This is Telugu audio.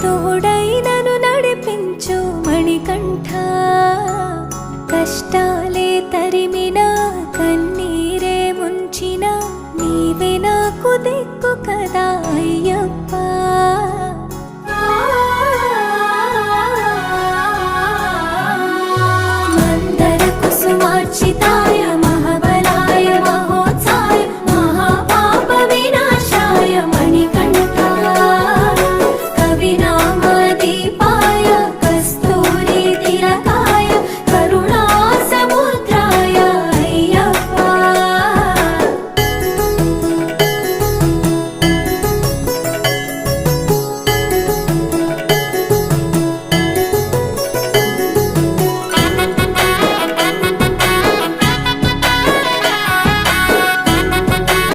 తోడైనను నడిపించు మణికంఠ కష్టాలే తరిమినా కన్నీరే ముంచిన నీవే నాకు దిక్కు కదా అయ్యప్ప